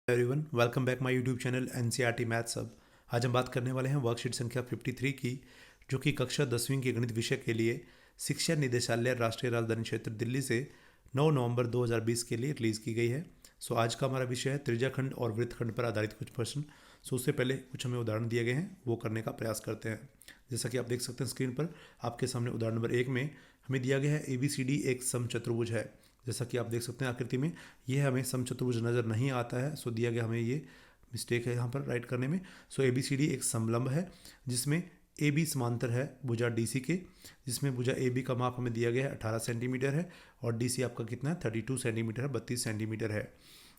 Everyone, welcome back my YouTube channel NCERT maths अब। आज हम बात करने वाले हैं वर्कशीट संख्या 53 की, जो कि कक्षा 10वीं के गणित विषय के लिए शिक्षा निदेशालय राष्ट्रीय राजधानी क्षेत्र दिल्ली से 9 नवंबर 2020 के लिए रिलीज़ की गई है। आज का हमारा विषय है त्रिज्याखंड और वृत्तखंड पर आधारित कुछ प्रश्न। उससे पहले कुछ हमें उदाहरण दिए गए हैं, वो करने का प्रयास करते हैं। जैसा कि आप देख सकते हैं स्क्रीन पर आपके सामने उदाहरण नंबर 1 में हमें दिया गया है ABCD एक समचतुर्भुज है। जैसा कि आप देख सकते हैं आकृति में ये हमें समचतुर्भुज नज़र नहीं आता है, दिया गया हमें ये मिस्टेक है यहाँ पर राइट करने में। ABCD एक समलंब है जिसमें AB समांतर है भुजा DC के, जिसमें भुजा AB का माप हमें दिया गया है 18 सेंटीमीटर है और DC आपका कितना है 32 सेंटीमीटर है, 32 सेंटीमीटर है।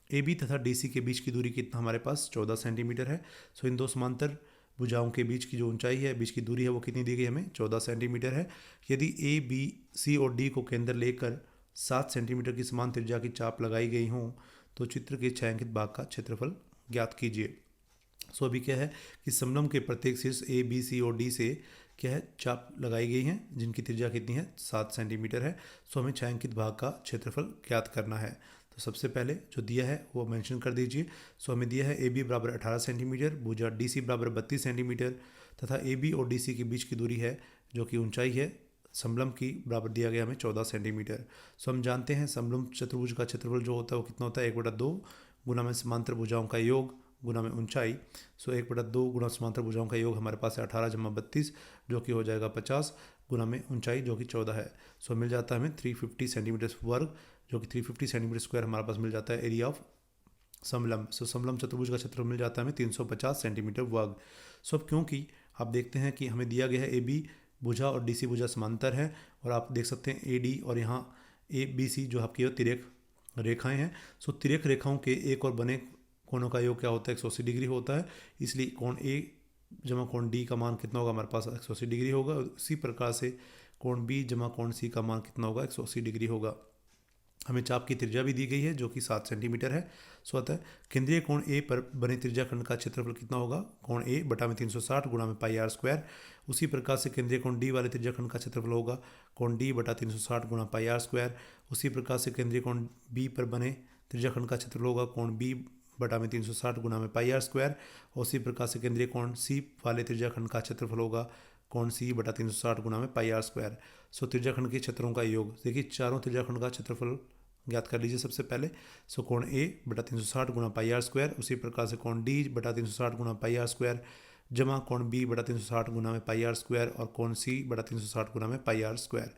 AB तथा DC के बीच की दूरी कितना हमारे पास 14 सेंटीमीटर है। इन दो समांतर भुजाओं के बीच की जो ऊंचाई है, बीच की दूरी है, वो कितनी दी गई हमें 14 सेंटीमीटर है। यदि ABC और D को केंद्र लेकर 7 सेंटीमीटर की समान त्रिज्या की चाप लगाई गई हों तो चित्र के छायांकित भाग का क्षेत्रफल ज्ञात कीजिए। अभी क्या है कि समलंब के प्रत्येक शीर्ष ABC और D से क्या है चाप लगाई गई हैं जिनकी त्रिज्या कितनी है 7 सेंटीमीटर है। हमें छायांकित भाग का क्षेत्रफल ज्ञात करना है। सबसे पहले जो दिया है वो मेंशन कर दीजिए। हमें दिया है AB बराबर 18 सेंटीमीटर, भुजा DC बराबर 32 सेंटीमीटर तथा AB और DC के बीच की दूरी है जो कि ऊंचाई है समलंब की बराबर दिया गया हमें 14 सेंटीमीटर। हम जानते हैं समलंब चतुर्भुज का क्षेत्रफल जो होता है वो कितना होता है 1/2 गुना में समांतर भुजाओं का योग गुना में ऊंचाई। 1/2 गुना समांतर भुजाओं का योग हमारे पास है 18 जमा 32 जो कि हो जाएगा 50 गुना में ऊंचाई जो कि 14 है। मिल जाता है हमें 350 सेंटीमीटर वर्ग, जो कि 350 सेंटीमीटर स्क्वायर हमारे पास मिल जाता है एरिया ऑफ समलंब। समलंब चतुर्भुज का क्षेत्रफल मिल जाता है हमें 350 सेंटीमीटर वर्ग। अब क्योंकि आप देखते हैं कि हमें दिया गया है AB भुजा और DC भुजा समांतर है और आप देख सकते हैं AD और यहाँ ABC जो आपकी तिर्यक रेखाएं हैं। तिर्यक रेखाओं के एक और बने कोणों का योग क्या होता है 180 डिग्री होता है। इसलिए कोण A जमा कोण D का मान कितना होगा हमारे पास 180 डिग्री होगा। उसी प्रकार से कोण B जमा कोण C का मान कितना होगा 180 डिग्री होगा। हमें चाप की त्रिज्या भी दी गई है जो कि 7 सेंटीमीटर है। अतः केंद्रीय कोण A पर बने त्रिज्याखंड का क्षेत्रफल कितना होगा कोण A बटा में 360 गुणा में पाई आर स्क्वायर। उसी प्रकार से केंद्रीय कोण D वाले त्रिज्याखंड का क्षेत्रफल होगा कोण D बटा 360 गुणा पाई आर स्क्वायर। उसी प्रकार से केंद्रीय कोण B पर बने त्रिज्याखंड का क्षेत्रफल होगा कोण B बटा में 360 गुणा में पाई आर स्क्वायर। उसी प्रकार से केंद्रीय कोण C वाले त्रिज्याखंड का क्षेत्रफल होगा कोण C बटा 360 गुणा में पाई आर स्क्वायर। त्रिज्याखंड के क्षेत्रों का योग देखिए, चारों त्रिज्याखंड का क्षेत्रफल ज्ञात कर लीजिए सबसे पहले। कोण A बटा 360 गुणा पाई आर स्क्वायर, उसी प्रकार से कोण D बटा 360 गुणा पाई आर स्क्वायर जमा कोण B बटा 360 गुणा में पाई आर स्क्वायर और कोण C बटा 360 गुणा में पाई आर स्क्वायर।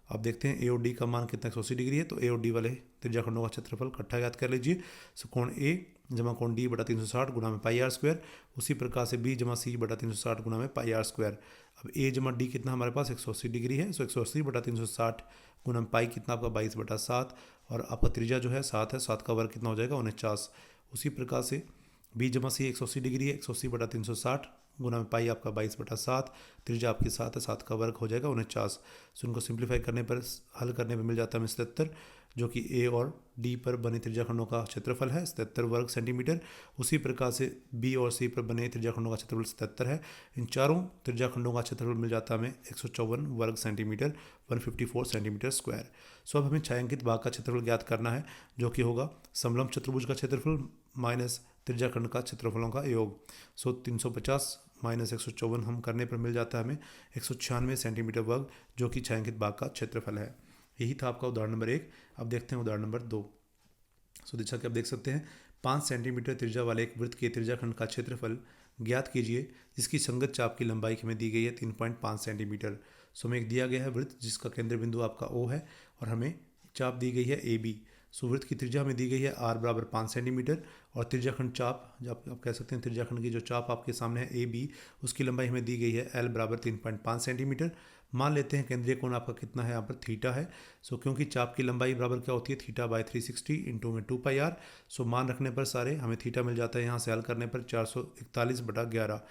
आप देखते हैं A और D का मान कितना 180 डिग्री है, तो A और D वाले त्रिज्याखंडों का क्षेत्रफल इकट्ठा ज्ञात कर लीजिए। कोण A जमा कोण D बटा 360 गुणा में पाई आर स्क्वायर, उसी प्रकार से B जमा C बटा 360 गुणा में पाई आर स्क्वायर। अब A जमा D कितना हमारे पास 180 डिग्री है, 180 बटा 360 गुणा में पाई कितना आपका 22 बटा 7 और आपका त्रिज्या जो है 7 है, 7 का वर्ग कितना हो जाएगा 49। उसी प्रकार से B जमा C 180 डिग्री है, 180 बटा 360 गुना में पाई आपका 22 बटा 7, त्रिज्या आपकी 7 है, 7 का वर्ग हो जाएगा 49। उनको सिंप्लीफाई करने पर हल करने पर मिल जाता है हमें 77, जो कि A और D पर बने त्रिज्याखंडों का क्षेत्रफल है 77 वर्ग सेंटीमीटर। उसी प्रकार से B और C पर बने त्रिज्याखंडों का क्षेत्रफल 77 है। इन चारों त्रिज्याखंडों का क्षेत्रफल मिल जाता है हमें 154 वर्ग सेंटीमीटर, 154 सेंटीमीटर स्क्वायर। अब हमें छायांकित भाग का क्षेत्रफल ज्ञात करना है जो कि होगा समलंब चतुर्भुज का क्षेत्रफल माइनस त्रिज्याखंड का क्षेत्रफलों का योग। 350 माइनस 154 हम करने पर मिल जाता है हमें 196 सेंटीमीटर वर्ग, जो कि छायांकित भाग का क्षेत्रफल है। यही था आपका उदाहरण नंबर 1। अब देखते हैं उदाहरण नंबर 2। जैसा कि आप देख सकते हैं 5 सेंटीमीटर त्रिज्या वाले एक वृत्त के त्रिज्याखंड का क्षेत्रफल ज्ञात कीजिए जिसकी संगत चाप की लंबाई हमें दी गई है 3.5 सेंटीमीटर। हमें एक दिया गया है वृत्त जिसका केंद्र बिंदु आपका O है और हमें चाप दी गई है AB। वृत्त की त्रिज्या हमें दी गई है R बराबर 5 सेंटीमीटर और त्रिज्याखंड चाप जब आप कह सकते हैं त्रिज्याखंड की जो चाप आपके सामने है AB, उसकी लंबाई हमें दी गई है L बराबर 3.5 सेंटीमीटर। मान लेते हैं केंद्रीय कोण आपका कितना है यहाँ पर थीटा है। क्योंकि चाप की लंबाई बराबर क्या होती है थीटा बाय 360 इंटू में 2 पाई आर। मान रखने पर सारे हमें थीटा मिल जाता है, यहाँ से हल करने पर 441 बटा 11।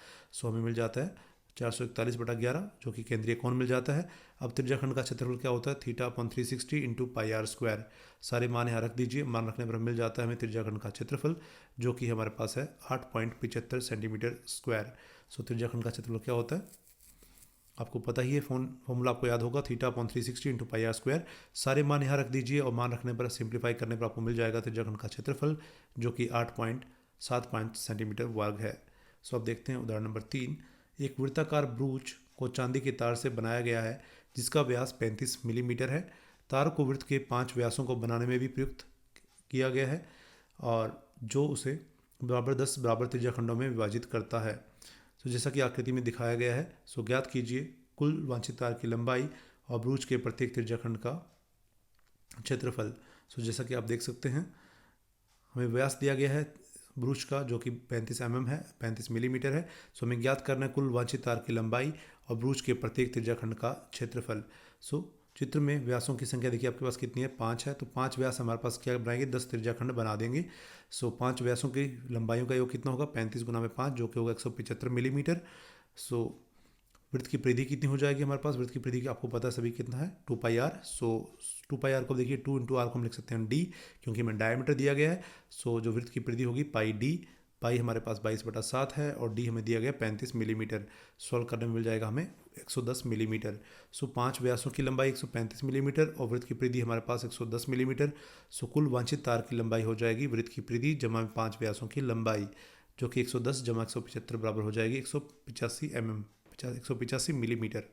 हमें मिल जाता है 441 बटा 11 जो कि केंद्रीय कोण मिल जाता है। अब त्रिज्याखंड का क्षेत्रफल क्या होता है theta upon 360 into pi R square. सारे मान यहाँ रख दीजिए, मान रखने पर मिल जाता है हमें त्रिज्याखंड का क्षेत्रफल जो कि हमारे पास है 8.75 सेंटीमीटर स्क्वायर। त्रिज्याखंड का क्षेत्रफल क्या होता है आपको पता ही है, फॉर्मूला आपको याद होगा, theta upon 360 into pi R square. सारे मान यहाँ रख दीजिए और मान रखने पर सिंप्लीफाई करने पर आपको मिल जाएगा त्रिज्याखंड का क्षेत्रफल, जो कि 8.75 सेंटीमीटर वर्ग है। सो अब देखते हैं उदाहरण नंबर 3। एक वृत्ताकार ब्रूच को चांदी के तार से बनाया गया है जिसका व्यास 35 मिलीमीटर है। तार को वृत्त के 5 व्यासों को बनाने में भी प्रयुक्त किया गया है और जो उसे बराबर 10 बराबर त्रिज्याखंडों में विभाजित करता है। तो जैसा कि आकृति में दिखाया गया है, सो ज्ञात कीजिए कुल वांछित तार की लंबाई और ब्रूच के प्रत्येक त्रिज्याखंड का क्षेत्रफल। सो जैसा कि आप देख सकते हैं, हमें व्यास दिया गया है ब्रूच का जो कि 35 mm है, 35 मिलीमीटर है। सो हमें ज्ञात करना है कुल वांछित तार की लंबाई और ब्रूच के प्रत्येक त्रिज्याखंड का क्षेत्रफल। सो चित्र में व्यासों की संख्या देखिए आपके पास कितनी है, 5 है। तो 5 व्यास हमारे पास क्या बनाएंगे, 10 त्रिज्याखंड बना देंगे। सो 5 व्यासों की लंबाइयों का योग कितना होगा, 35 गुना में 5 जो कि होगा 175 मिलीमीटर। सो वृत्त की परिधि कितनी हो जाएगी हमारे पास, वृत्त की परिधि आपको पता है सभी कितना है, 2 पाई आर। सो 2 पाई आर को देखिए 2 इंटू आर को हम लिख सकते हैं डी, क्योंकि हमें डायमीटर दिया गया है। सो जो वृत्त की परिधि होगी पाई डी, पाई हमारे पास 22/7 है और डी हमें दिया गया 35 मिलीमीटर। सॉल्व करने में मिल जाएगा हमें 110 मिलीमीटर। सो 5 व्यासों की लंबाई 135 मिलीमीटर और वृत्त की परिधि हमारे पास 110 मिलीमीटर। सो कुल वांछित तार की लंबाई हो जाएगी वृत्त की परिधि जमा 5 व्यासों की लंबाई, जो कि 110 जमा 175 बराबर हो जाएगी 185 मिलीमीटर।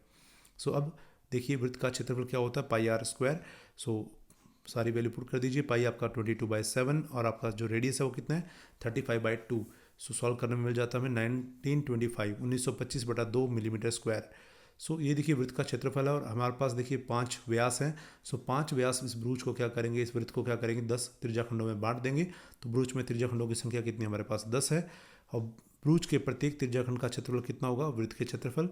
सो अब देखिए वृत्त का क्षेत्रफल क्या होता है, पाई आर स्क्वायर। सो सारी वैल्यू पुट कर दीजिए। पाई आपका 22/7 और आपका जो रेडियस है वो कितना है, 35/2। सो सॉल्व करने में मिल जाता है हमें 1925/2 मिलीमीटर स्क्वायर। सो ये देखिए वृत्त का क्षेत्रफल है और हमारे पास देखिए 5 व्यास हैं। सो 5 व्यास इस ब्रूच को क्या करेंगे, इस वृत्त को क्या करेंगे, 10 त्रिज्याखंडों में बांट देंगे। तो ब्रूच में त्रिज्याखंडों की संख्या कितनी हमारे पास, 10 है। और ब्रूच के प्रत्येक त्रिज्याखंड का क्षेत्रफल कितना होगा, वृत्त के क्षेत्रफल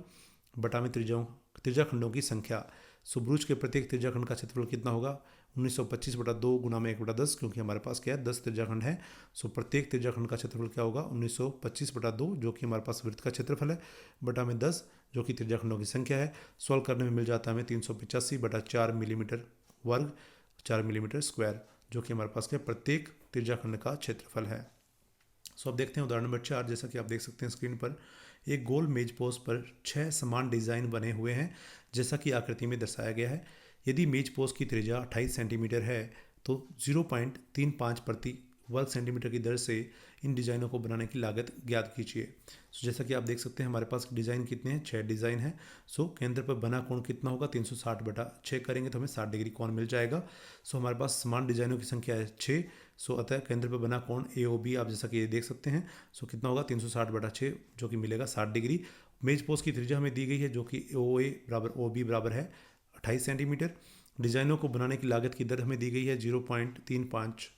बटा में त्रिज्याखंडों की संख्या। सो ब्रूच के प्रत्येक त्रिज्याखंड का क्षेत्रफल कितना होगा, 1925/2 गुना में 1/10, क्योंकि हमारे पास क्या है 10 त्रिज्याखंड है। सो प्रत्येक त्रिज्याखंड का क्षेत्रफल क्या होगा, 1925/2, जो कि हमारे पास वृत्त का क्षेत्रफल है, बटा में 10 जो कि त्रिज्याखंडों की संख्या है। सॉल्व करने में मिल जाता है हमें 385/4 मिलीमीटर वर्ग, 4 मिलीमीटर स्क्वायर, जो कि हमारे पास क्या प्रत्येक त्रिज्याखंड का क्षेत्रफल है। सो अब देखते हैं उदाहरण नंबर 4। जैसा कि आप देख सकते हैं स्क्रीन पर, एक गोल मेज पोस्ट पर 6 समान डिज़ाइन बने हुए हैं जैसा कि आकृति में दर्शाया गया है। यदि मेज पोस्ट की त्रिज्या 28 सेंटीमीटर है तो 0.35 प्रति वर्ग सेंटीमीटर की दर से इन डिज़ाइनों को बनाने की लागत ज्ञात कीजिए। सो जैसा कि आप देख सकते हैं हमारे पास डिज़ाइन कितने हैं, 6 डिज़ाइन हैं। सो केंद्र पर बना कोण कितना होगा, 360/6 करेंगे तो हमें 60 डिग्री कोण मिल जाएगा। सो हमारे पास समान डिज़ाइनों की संख्या है 6। सो अतः केंद्र पर बना कोण ए ओ बी आप जैसा कि ये देख सकते हैं। सो कितना होगा, 360/6 जो कि मिलेगा 60 डिग्री। मेज पोस्ट की त्रिज्या हमें दी गई है जो कि ओ ए बराबर ओ बी बराबर है 28 सेंटीमीटर। डिज़ाइनों को बनाने की लागत की दर हमें दी गई है 0.35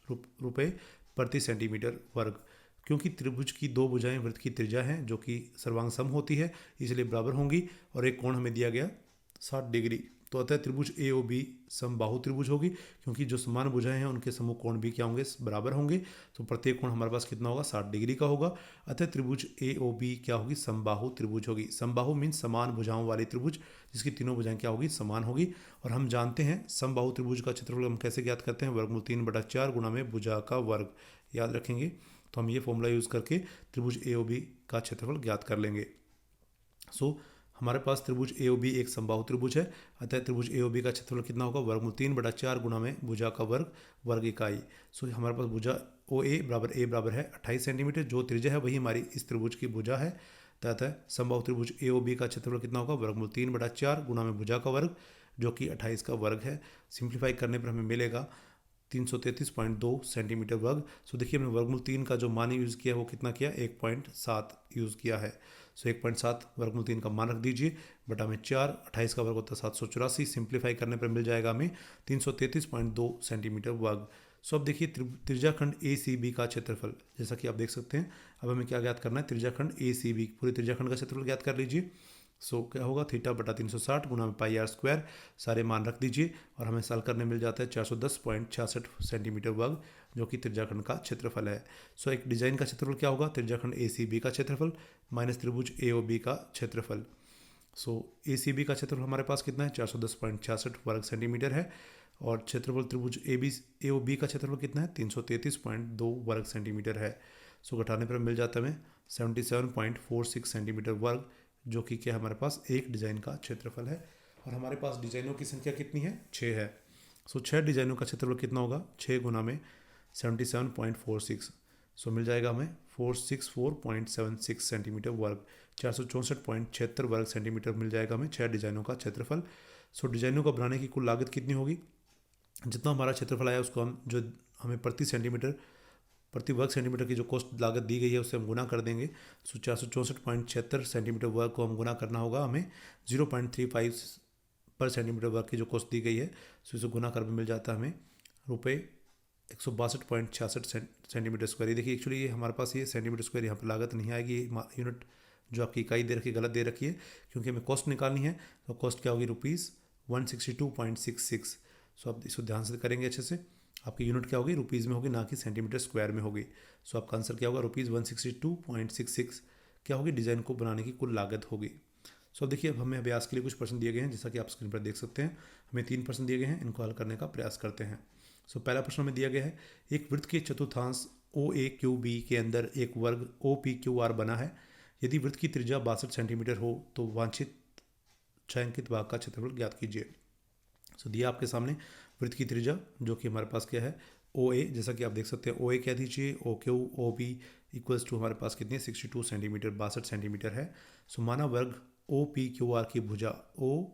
रुपये प्रति सेंटीमीटर वर्ग। क्योंकि त्रिभुज की 2 भुजाएं वृत्त की त्रिज्या हैं जो कि सर्वांग सम होती है, इसलिए बराबर होंगी और एक कोण हमें दिया गया 60 डिग्री। तो अतः त्रिभुज ए ओ बी समबाहु त्रिभुज होगी, क्योंकि जो समान भुजाएं हैं उनके समूह कोण भी क्या होंगे, बराबर होंगे। तो प्रत्येक कोण हमारे पास कितना होगा, 60 डिग्री का होगा। अतः त्रिभुज ए ओ बी क्या होगी, समबाहु त्रिभुज होगी। समबाहु मीन्स समान भुजाओं वाली त्रिभुज जिसकी तीनों भुजाएं क्या होगी, समान होगी। और हम जानते हैं समबाहु त्रिभुज का क्षेत्रफल हम कैसे ज्ञात करते हैं, वर्गमूल 3/4 गुणा में भुजा का वर्ग। याद रखेंगे तो हम ये फॉर्मूला यूज़ करके त्रिभुज ए ओ बी का क्षेत्रफल ज्ञात कर लेंगे। सो हमारे पास त्रिभुज ए ओ बी एक समबाहु त्रिभुज है। अतः त्रिभुज ए ओ बी का क्षेत्रफल कितना होगा, वर्गमूल 3/4 गुणा में भुजा का वर्ग, वर्ग इकाई। सो हमारे पास भुजा ओ ए बराबर है 28 सेंटीमीटर। जो त्रिज्या है वही हमारी इस त्रिभुज की भुजा है। अतः समबाहु त्रिभुज ए ओ बी का क्षेत्रफल कितना होगा, वर्गमूल 3/4 गुणा में भुजा का वर्ग, जो कि 28 का वर्ग है। सिंप्लीफाई करने पर हमें मिलेगा 333.2 सेंटीमीटर वर्ग। सो देखिए हमने वर्गमूल 3 का जो मान यूज़ किया वो कितना किया, 1.7 यूज़ किया है। सो 1.7 वर्गमूल 3 का मान रख दीजिए, बटा में 4, 28 का वर्ग होता है 784। सिंप्लीफाई करने पर मिल जाएगा हमें 333.2 सेंटीमीटर वर्ग। सो अब देखिए त्रिज्याखंड ए सी बी का क्षेत्रफल, जैसा कि आप देख सकते हैं। अब हमें क्या ज्ञात करना है, त्रिज्याखंड ए सी बी, पूरे त्रिज्याखंड का क्षेत्रफल ज्ञात कर लीजिए। सो क्या होगा, थीटा बटा 360 गुना में पाई आर स्क्वायर। सारे मान रख दीजिए और हमें सॉल्व करने मिल जाता है 410.66 सेंटीमीटर वर्ग, जो कि त्रिज्याखंड का क्षेत्रफल है। सो एक डिजाइन का क्षेत्रफल क्या होगा, त्रिज्याखंड ए सी बी का क्षेत्रफल माइनस त्रिभुज ए ओ बी का क्षेत्रफल। सो ए सी बी का क्षेत्रफल हमारे पास कितना है, 410.66 वर्ग सेंटीमीटर है। और क्षेत्रफल त्रिभुज ए ओ बी का क्षेत्रफल कितना है, 333.2 वर्ग सेंटीमीटर है। सो घटाने पर मिल जाता है हमें 77.46 सेंटीमीटर वर्ग, जो कि क्या हमारे पास एक डिज़ाइन का क्षेत्रफल है। और हमारे पास डिज़ाइनों की संख्या कितनी है, 6 है। सो 6 डिज़ाइनों का क्षेत्रफल कितना होगा, 6 गुना में 77.46। सो मिल जाएगा हमें 464.76 सेंटीमीटर वर्ग, 464.76 वर्ग सेंटीमीटर मिल जाएगा हमें 6 डिज़ाइनों का क्षेत्रफल। सो डिज़ाइनों को बनाने की कुल लागत कितनी होगी, जितना हमारा क्षेत्रफल आया उसको हम जो हमें प्रति वर्ग सेंटीमीटर की जो कॉस्ट लागत दी गई है उससे हम गुना कर देंगे। सो 464.76 सेंटीमीटर वर्ग को हम गुना करना होगा हमें 0.35 पर सेंटीमीटर वर्ग की जो कॉस्ट दी गई है। सो इसे गुना कर मिल जाता है हमें रुपये 162.66 सेंटीमीटर स्क्वायर। ये देखिए एक्चुअली ये हमारे पास ये सेंटीमीटर स्क्वायर यहाँ पर लागत नहीं आएगी, यूनिट जो आपकी इकाई दे रखी गलत दे रखी है, क्योंकि हमें कॉस्ट निकालनी है। तो कॉस्ट क्या होगी, ₹162.66। सो आप इसको ध्यान से करेंगे अच्छे से, आपकी यूनिट क्या होगी, रुपीज़ में होगी, ना कि सेंटीमीटर स्क्वायर में होगी। सो आपका आंसर क्या होगा, ₹162.66 क्या होगी डिज़ाइन को बनाने की कुल लागत होगी। सो अब देखिए, अब हमें अभ्यास के लिए कुछ प्रश्न दिए गए हैं, जैसा कि आप स्क्रीन पर देख सकते हैं। हमें 3 प्रश्न दिए गए हैं, इनको हल करने का प्रयास करते हैं। सो पहला प्रश्न हमें दिया गया है, एक वृत्त के चतुर्थांश OAQB के अंदर एक वर्ग OPQR बना है। यदि वृत्त की त्रिज्या 62 सेंटीमीटर हो तो वांछित छायांकित भाग का क्षेत्रफल ज्ञात कीजिए। सो दिया आपके सामने वृत्त की त्रिज्या, जो कि हमारे पास क्या है, OA, जैसा कि आप देख सकते हैं OA कह दीजिए, OQ OB इक्वल्स टू हमारे पास कितनी है, 62 सेंटीमीटर, 62 सेंटीमीटर है। सो माना वर्ग OPQR की भुजा O,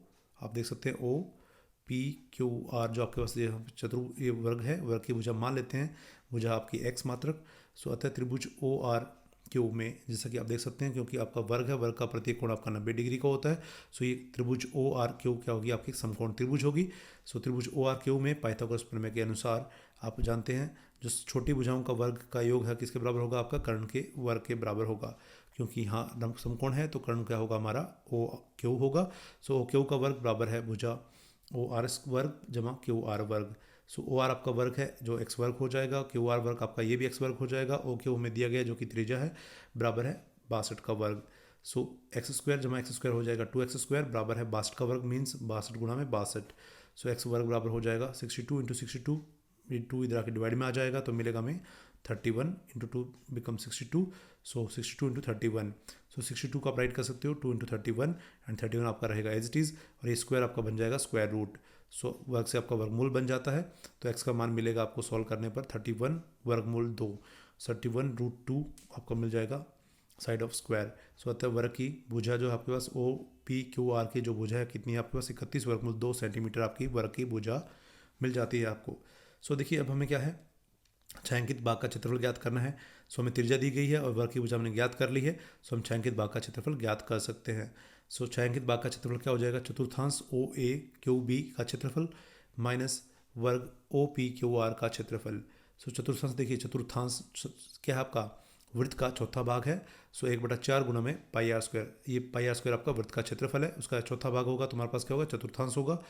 आप देख सकते हैं OPQR जो आपके पास ये वर्ग है, वर्ग की भुजा मान लेते हैं, भुजा आपकी x मात्रक। सो अतः त्रिभुज ORQ में, जैसा कि आप देख सकते हैं, क्योंकि आपका वर्ग है, वर्ग का प्रत्येक कोण आपका 90 डिग्री का होता है। सो ये त्रिभुज ORQ क्या होगी, आपकी समकोण त्रिभुज होगी। सो त्रिभुज ORQ में पाइथागोरस प्रमेय के अनुसार आप जानते हैं, जो छोटी भुजाओं का वर्ग का योग है किसके बराबर होगा, आपका कर्ण के वर्ग के बराबर होगा, क्योंकि यहाँ समकोण है तो कर्ण क्या होगा, हमारा OQ होगा। सो OQ का वर्ग बराबर है भुजा OR वर्ग जमा QR वर्ग। सो OR आपका वर्ग है जो x वर्ग हो जाएगा, QR वर्ग आपका ये भी x वर्ग हो जाएगा, OQ हमें दिया गया जो कि त्रिज्या है, बराबर है 62 का वर्ग। सो x स्क्वायर जमा x स्क्वायर हो जाएगा 2x स्क्वायर, बराबर है 62 का वर्ग, मीन्स 62 गुणा में 62। सो x वर्ग बराबर हो जाएगा 62 इंटू 62, ये 2 इधर आके डिवाइड में आ जाएगा तो मिलेगा हमें 31 इंटू 2 बिकम 62। सो 62 इंटू 31, सो 62 को आप राइट कर सकते हो 2 इंटू 31, एंड 31 आपका रहेगा एज इट इज़, और ये स्क्वायर आपका बन जाएगा स्क्वायर रूट। सो वर्ग से आपका वर्गमूल बन जाता है, तो x का मान मिलेगा आपको सॉल्व करने पर 31 वर्गमूल 2, 31√2 आपको मिल जाएगा साइड ऑफ स्क्वायर। सो अतः वर्ग की भुजा जो आपके पास OPQR की जो भुजा है कितनी है आपके पास, 31 वर्गमूल 2 सेंटीमीटर आपकी वर्ग की भुजा मिल जाती है आपको। सो देखिए, अब हमें क्या है, छायांकित भाग का क्षेत्रफल ज्ञात करना है। सो हमें त्रिज्या दी गई है और वर्ग की भुजा हमने ज्ञात कर ली है। सो हम छायांकित भाग का क्षेत्रफल ज्ञात कर सकते हैं। सो छायांकित भाग का क्षेत्रफल क्या हो जाएगा, चतुर्थांश OAQB का क्षेत्रफल माइनस वर्ग OPQR का क्षेत्रफल। सो चतुर्थांश देखिए, चतुर्थांश क्या है आपका, वृत्त का चौथा भाग है। सो 1/4 गुना में πr², ये πr² आपका वृत्त का क्षेत्रफल है, उसका चौथा भाग होगा, तो हमारे पास क्या होगा, चतुर्थांश होगा,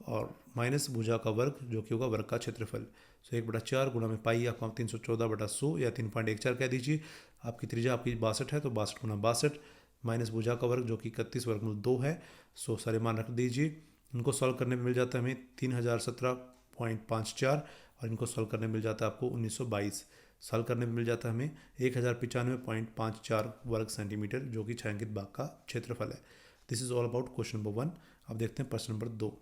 और माइनस भुजा का वर्ग जो कि होगा वर्ग का क्षेत्रफल। सो 1/4 गुणा में पाई आपका 314/100 या 3.14 कह दीजिए। आपकी त्रिज्या आपकी 62 है तो 62 गुना 62 माइनस भुजा का वर्ग जो कि 31 वर्गमूल 2 है। सो सारे मान रख दीजिए, इनको सॉल्व करने में मिल जाता है हमें 3017.54, और इनको सॉल्व करने में मिल जाता है आपको 1922। सॉल्व करने में मिल जाता है हमें 1095.54 वर्ग सेंटीमीटर, जो कि छायांकित भाग का क्षेत्रफल है। This is all about question number 1। अब देखते हैं प्रश्न नंबर 2।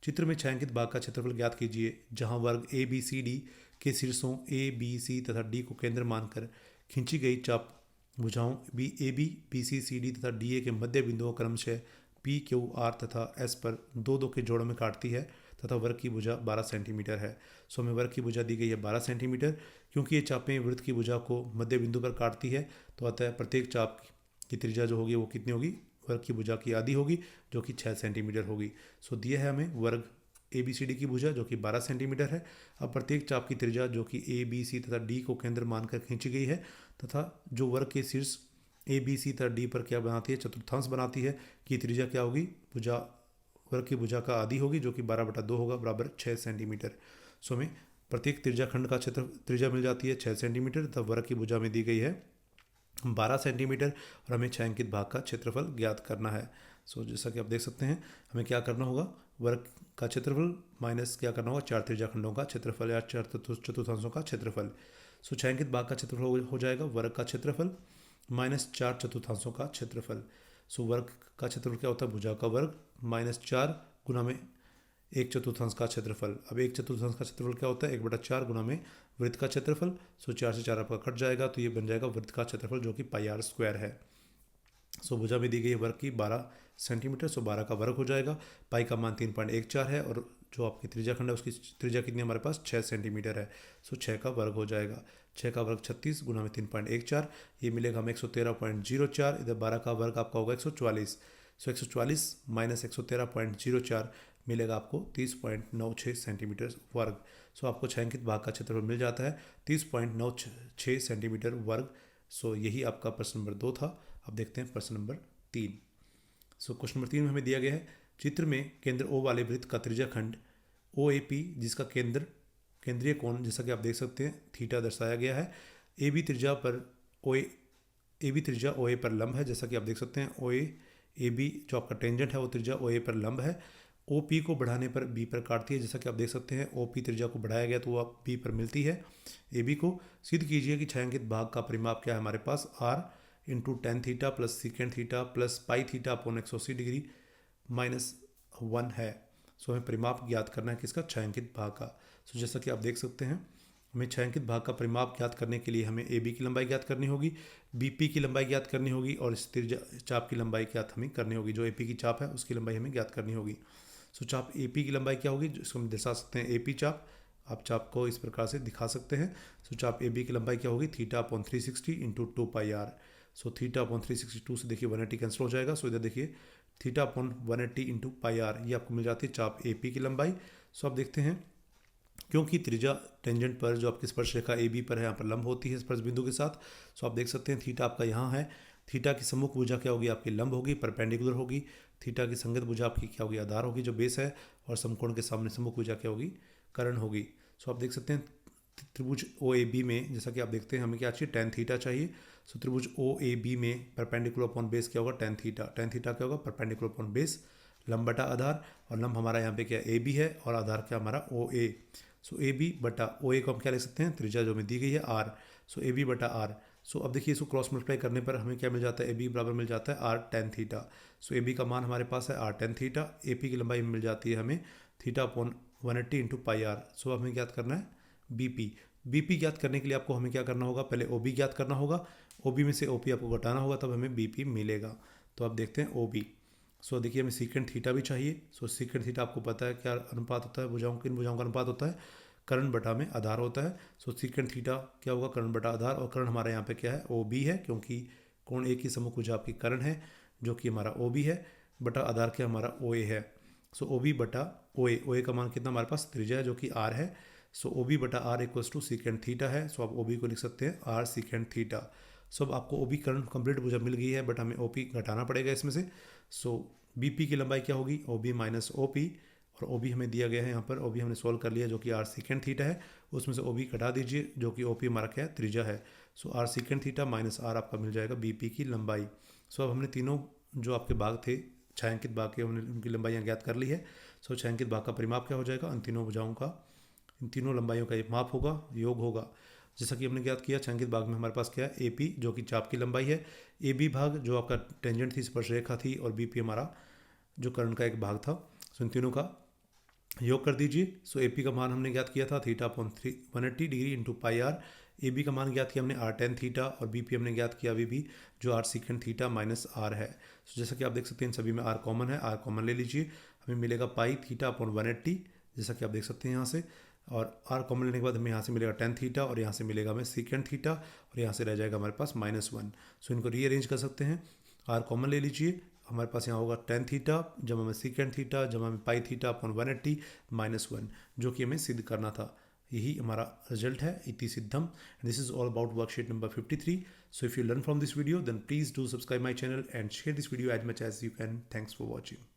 चित्र में छायांकित भाग का क्षेत्रफल ज्ञात कीजिए, जहां वर्ग ABCD के शीर्षों ABC तथा D को केंद्र मानकर खींची गई चाप भुजाओं AB, BC, CD तथा DA के मध्य बिंदुओं क्रमशः PQR तथा S पर 2-2 के जोड़ों में काटती है तथा वर्ग की भुजा 12 सेंटीमीटर है। सो हमें वर्ग की भुजा दी गई है 12 सेंटीमीटर। क्योंकि ये चापें वृत्त की भुजा को मध्य बिंदु पर काटती है, तो अतः प्रत्येक चाप की त्रिज्या जो होगी वो कितनी होगी, वर्ग की भुजा की आधी होगी, जो कि 6 सेंटीमीटर होगी। सो दिया है हमें वर्ग ABCD की भुजा जो कि 12 सेंटीमीटर है। अब प्रत्येक चाप की त्रिज्या जो कि ABC तथा D को केंद्र मानकर खींची गई है, तथा जो वर्ग के शीर्ष ABC तथा D पर क्या बनाती है, चतुर्थांश बनाती है, कि त्रिज्या क्या होगी, भुजा वर्ग की भुजा का आधी होगी, जो कि 12/2 होगा, बराबर 6 सेंटीमीटर। सो हमें प्रत्येक त्रिज्या खंड का क्षेत्र त्रिज्या मिल जाती है 6 सेंटीमीटर, तथा वर्ग की भुजा में दी गई है 12 सेंटीमीटर, और हमें छायांकित भाग का क्षेत्रफल ज्ञात करना है। सो जैसा कि आप देख सकते हैं, हमें क्या करना होगा, वर्ग का क्षेत्रफल माइनस क्या करना होगा, 4 त्रिज्या खंडों का क्षेत्रफल या 4 चतुर्थांशों का क्षेत्रफल। सो छायांकित भाग का क्षेत्रफल हो जाएगा वर्ग का क्षेत्रफल -4 चतुर्थांशों का क्षेत्रफल। सो वर्ग का क्षेत्रफल क्या होता है? भुजा का वर्ग -4 गुना में 1/4 का क्षेत्रफल। अब 1/4 का क्षेत्रफल क्या होता है? 1/4 गुना में वृत्त का क्षेत्रफल। सो 4 से 4 आपका कट जाएगा, तो ये बन जाएगा वृत्त का क्षेत्रफल जो कि πr² है। सो भुजा में दी गई वर्ग की 12 सेंटीमीटर, सो 12 का वर्ग हो जाएगा। पाई का मान 3.14 है और जो आपकी त्रिज्या खंड है उसकी त्रिज्या कितनी हमारे पास 6 सेंटीमीटर है। सो 6 का वर्ग हो जाएगा। 6 का वर्ग 36 गुना में 3.14, ये मिलेगा हमें 113.04। इधर 12 का वर्ग आपका होगा 144। सो 144 माइनस 113.04 मिलेगा आपको 30.96 सेंटीमीटर वर्ग। सो आपको छायांकित भाग का क्षेत्रफल मिल जाता है 30.96 सेंटीमीटर वर्ग। सो यही आपका प्रश्न नंबर 2 था। अब देखते हैं प्रश्न नंबर 3। सो क्वेश्चन नंबर 3 में हमें दिया गया है, चित्र में केंद्र O वाले वृत्त का त्रिज्या खंड OAP जिसका केंद्रीय कोण जैसा कि आप देख सकते हैं थीटा दर्शाया गया है। AB त्रिज्या OA पर लंब है, जैसा कि आप देख सकते हैं OAB जो आपका टेंजेंट है वो त्रिज्या OA पर लंब है। OP को बढ़ाने पर B पर काटती है, जैसा कि आप देख सकते हैं OP त्रिज्या को बढ़ाया गया तो वो B पर मिलती है। AB को सिद्ध कीजिए कि छायांकित भाग का परिमाप क्या है हमारे पास R into tan theta plus secant theta plus pi theta upon 180 degree -1 है। सो हमें परिमाप ज्ञात करना है किसका? छायांकित भाग का। सो जैसा कि आप देख सकते हैं हमें छायांकित भाग का परिमाप ज्ञात करने के लिए हमें AB की लंबाई ज्ञात करनी होगी, BP की लंबाई ज्ञात करनी होगी और इस त्रिज्या चाप की लंबाई ज्ञात हमें करनी होगी। जो AP की चाप है उसकी लंबाई हमें ज्ञात करनी होगी। सो चाप AP की लंबाई क्या होगी? जिसको हम दर्शा सकते हैं AP चाप। आप चाप को इस प्रकार से दिखा सकते हैं। सो चाप AB की लंबाई क्या होगी? Theta upon 360 into 2πr। So theta upon 362 से देखिए 180 कैंसिल हो जाएगा। सो इधर देखिए थीटा अपॉन 180 इंटू πr, ये आपको मिल जाती है चाप AP की लंबाई। सो आप देखते हैं क्योंकि त्रिज्या टेंजेंट पर जो आपकी स्पर्श रेखा AB पर है यहाँ पर लंब होती है स्पर्श बिंदु के साथ। सो आप देख सकते हैं थीटा आपका यहाँ है। थीटा की सम्मुख भुजा क्या होगी? आपकी लंब होगी, परपेंडिकुलर होगी। थीटा की संगत भुजा आपकी क्या होगी? आधार होगी जो बेस है, और समकोण के सामने सम्मुख भुजा क्या होगी? कर्ण होगी। सो आप देख सकते हैं त्रिभुज OAB में जैसा कि आप देखते हैं हमें क्या चाहिए? tan थीटा चाहिए। सो त्रिभुज OAB में परपेंडिकुलर अपॉन बेस क्या होगा? tan theta. tan थीटा क्या होगा? परपेंडिकुलर अपॉन बेस, लंब बटा आधार, और लंब हमारा यहाँ पे क्या AB है और आधार क्या हमारा OA। सो AB बटा OA को हम क्या लिख सकते हैं? त्रिज्या जो हमें दी गई है R। सो AB बटा R। सो अब देखिए इसको क्रॉस मल्टीप्लाई करने पर हमें क्या मिल जाता है? AB बराबर मिल जाता है R tan थीटा। सो AB का मान हमारे पास है R tan थीटा। AP की लंबाई मिल जाती है हमें थीटा अपॉन 180 इंटू πr। सो हमें ज्ञात करना है BP ज्ञात करने के लिए आपको हमें क्या करना होगा? पहले OB ज्ञात करना होगा। OB में से OP आपको घटाना होगा तब हमें BP मिलेगा। तो आप देखते हैं OB। सो देखिए हमें सीकेंड थीटा भी चाहिए। सो सीकेंड थीटा आपको पता है क्या अनुपात होता है? भुजाओं किन भुजाओं का अनुपात होता है? कर्ण बटा में आधार होता है। सो सीकेंड थीटा क्या होगा? कर्ण बटा आधार, और कर्ण हमारा यहाँ पे क्या है? OB है, क्योंकि कोण एक ही सम्मुख भुजा आपकी कर्ण है जो कि हमारा OB है, बटा आधार क्या हमारा OA है। सो OB बटा OA का मान कितना हमारे पास? त्रिज्या है जो कि R है। सो OB बटा R equals to secant theta है। सो आप OB को लिख सकते हैं R सीकेंड थीटा। सो अब आपको OB कर्ण कंप्लीट भुजा मिल गई है, बट हमें OP घटाना पड़ेगा इसमें से। सो BP की लंबाई क्या होगी? OB माइनस OP, और OB हमें दिया गया है यहाँ पर। OB हमने सॉल्व कर लिया जो कि R सीकेंड थीटा है, उसमें से OB घटा दीजिए जो कि OP हमारा क्या है? त्रिज्या है। सो R secant theta minus R आपका मिल जाएगा BP की लंबाई। सो अब हमने तीनों जो आपके भाग थे छायांकित भाग के, हमने उनकी लंबाइयाँ ज्ञात कर ली है। सो छायांकित भाग का परिमाप क्या हो जाएगा? इन तीनों भुजाओं का, इन तीनों लंबाइयों का एक माप होगा, योग होगा। जैसा कि हमने ज्ञात किया छायांकित भाग में हमारे पास क्या है? AP जो कि चाप की लंबाई है, AB भाग जो आपका टेंजेंट थी, स्पर्श रेखा थी, और BP हमारा जो कर्ण का एक भाग था। सो इन तीनों का योग कर दीजिए। सो AP का मान हमने ज्ञात किया था theta upon 180 degree into πr। AB का मान ज्ञात किया हमने R tan थीटा, और BP हमने ज्ञात किया अभी भी जो R secant theta minus R है। सो जैसा कि आप देख सकते हैं इन सभी में R कॉमन है, R कॉमन ले लीजिए, हमें मिलेगा पाई थीटा अपॉन 180, जैसा कि आप देख सकते हैं यहाँ से। और R कॉमन लेने के बाद हमें यहाँ से मिलेगा tan थीटा, और यहाँ से मिलेगा हमें सीकेंड थीटा, और यहाँ से रह जाएगा हमारे पास -1। सो इनको रीअरेंज कर सकते हैं। R कॉमन ले लीजिए, हमारे पास यहाँ होगा tan थीटा जमा में सीकेंड थीटा जमा में पाई थीटा अपॉन 180 -1, जो कि हमें सिद्ध करना था। यही हमारा रिजल्ट है, इति सिद्धम। This is all about worksheet number 53. So if you learn from this video, then please do subscribe my channel and share this video as much as you can. Thanks for watching.